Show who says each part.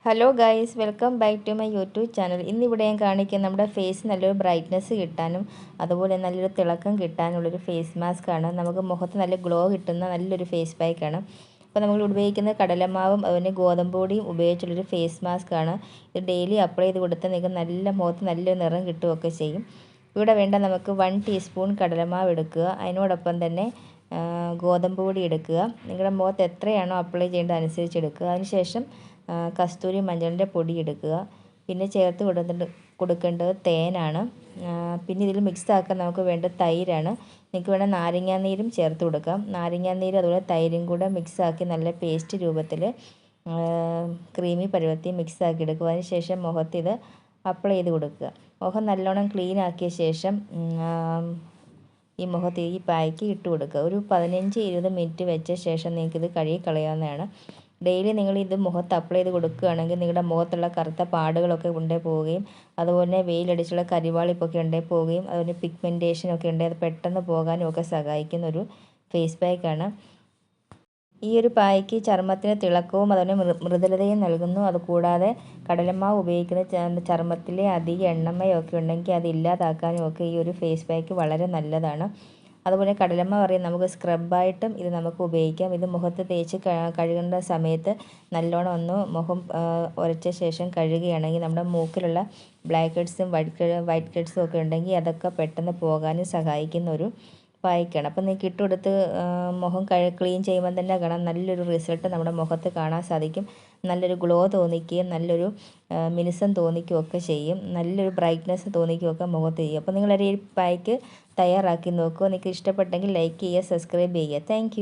Speaker 1: Hello guys, welcome back to my YouTube channel. ഇന്നിവിടെ ഞാൻ കാണിക്കുക നമ്മുടെ ഫേസ് നല്ലൊരു ബ്രൈറ്റ്നസ് കിട്ടാനും അതുപോലെ നല്ലൊരു തിളക്കം കിട്ടാനുള്ളൊരു ഫേസ് മാസ്ക് ആണ്. നമുക്ക് മുഖത്ത് നല്ല ഗ്ലോ കിട്ടുന്ന നല്ലൊരു ഫേസ് പാക്കാണ്. അപ്പോൾ നമ്മൾ ഉപയോഗിക്കുന്ന കടലമാവും അതുപോലെ ഗോതമ്പ് പൊടിയും ഉപയോഗിച്ചുള്ളൊരു ഫേസ് മാസ്ക് ആണ്. ഇത് ഡെയിലി അപ്ലൈ ചെയ്ത് കൊടുത്താൽ നിങ്ങൾക്ക് നല്ല മുഖത്ത് നല്ലൊരു നിറം കിട്ടുകയൊക്കെ ചെയ്യും. ഇവിടെ വേണ്ട നമുക്ക് 1 ടീസ്പൂൺ കടലമാവ് എടുക്കുക. അതിനോടൊപ്പം തന്നെ ഗോതമ്പ് പൊടി എടുക്കുക. നിങ്ങളുടെ മുഖത്ത് എത്രയാണോ അപ്ലൈ ചെയ്യേണ്ടത് അനുസരിച്ച് എടുക്കുക. അതിനുശേഷം കസ്തൂരി മഞ്ഞളിൻ്റെ പൊടി എടുക്കുക. പിന്നെ ചേർത്ത് കൊടുക്കേണ്ടത് തേനാണ്. പിന്നെ ഇതിൽ മിക്സ് ആക്കാൻ നമുക്ക് വേണ്ടത് തൈരാണ്. നിങ്ങൾക്ക് വേണേൽ നാരങ്ങാനീരും ചേർത്ത് കൊടുക്കാം. നാരങ്ങാനീരും അതുപോലെ തൈരും കൂടെ മിക്സ് ആക്കി നല്ല പേസ്റ്റ് രൂപത്തിൽ ക്രീമി പരുവത്തിൽ മിക്സ് ആക്കി എടുക്കുക. അതിന് ശേഷം മുഖത്ത് ഇത് അപ്ലൈ ചെയ്ത് കൊടുക്കുക. മുഖം നല്ലോണം ക്ലീൻ ആക്കിയ ശേഷം ഈ മുഖത്ത് ഈ പായ്ക്ക് ഇട്ട് കൊടുക്കുക. ഒരു 15-20 മിനിറ്റ് വെച്ച ശേഷം നിങ്ങൾക്കിത് കഴുകി കളയാവുന്നതാണ്. ഡെയിലി നിങ്ങൾ ഇത് മുഖത്ത് അപ്ലൈ ചെയ്ത് കൊടുക്കുകയാണെങ്കിൽ നിങ്ങളുടെ മുഖത്തുള്ള കറുത്ത പാടുകളൊക്കെ ഉണ്ടേ പോവുകയും അതുപോലെ വെയിലടിച്ചുള്ള കരിവാളിപ്പൊക്കെ ഉണ്ടേ പോവുകയും അതുപോലെ പിഗ്മെൻറ്റേഷനൊക്കെ ഉണ്ടെങ്കിൽ അത് പെട്ടെന്ന് പോകാനും ഒക്കെ സഹായിക്കുന്ന ഒരു ഫേസ് പാക്കാണ്. ഈ ഒരു പായ്ക്ക് ചർമ്മത്തിന് തിളക്കവും അതുപോലെ മൃദുലതയും നൽകുന്നു. അതുകൂടാതെ കടലമാവ് ഉപയോഗിക്കുന്ന ചർമ്മത്തിലെ അധിക എണ്ണമയൊക്കെ ഉണ്ടെങ്കിൽ അത് ഇല്ലാതാക്കാനും ഒക്കെ ഈ ഒരു ഫേസ് പാക്ക് വളരെ നല്ലതാണ്. അതുപോലെ കടലമാവ് പറയുന്നത് നമുക്ക് സ്ക്രബായിട്ടും ഇത് നമുക്ക് ഉപയോഗിക്കാം. ഇത് മുഖത്ത് തേച്ച് കഴുകേണ്ട സമയത്ത് നല്ലോണം ഒന്ന് മുഖം ഉരച്ച ശേഷം കഴുകുകയാണെങ്കിൽ നമ്മുടെ മൂക്കിലുള്ള ബ്ലാക്ക് ഹെഡ്സും വൈറ്റ് ഹെഡ്സും ഒക്കെ ഉണ്ടെങ്കിൽ അതൊക്കെ പെട്ടെന്ന് പോകാനും സഹായിക്കുന്ന ഒരു പായ്ക്കാണ്. അപ്പം നിങ്ങൾക്ക് ഇട്ടുകൊടുത്ത് മുഖം ക്ലീൻ ചെയ്യുമ്പോൾ തന്നെ കാണാം നല്ലൊരു റിസൾട്ട് നമ്മുടെ മുഖത്ത് കാണാൻ സാധിക്കും. നല്ലൊരു ഗ്ലോ തോന്നിക്കുകയും നല്ലൊരു മിനുസം തോന്നിക്കുകയും ഒക്കെ ചെയ്യും. നല്ലൊരു ബ്രൈറ്റ്നസ് തോന്നിക്കുകയൊക്കെ മുഖത്ത് ചെയ്യും. അപ്പോൾ നിങ്ങളൊരു ഈ പായ്ക്ക് തയ്യാറാക്കി നോക്കുക. നിങ്ങൾക്ക് ഇഷ്ടപ്പെട്ടെങ്കിൽ ലൈക്ക് ചെയ്യുക, സബ്സ്ക്രൈബ് ചെയ്യുക. താങ്ക്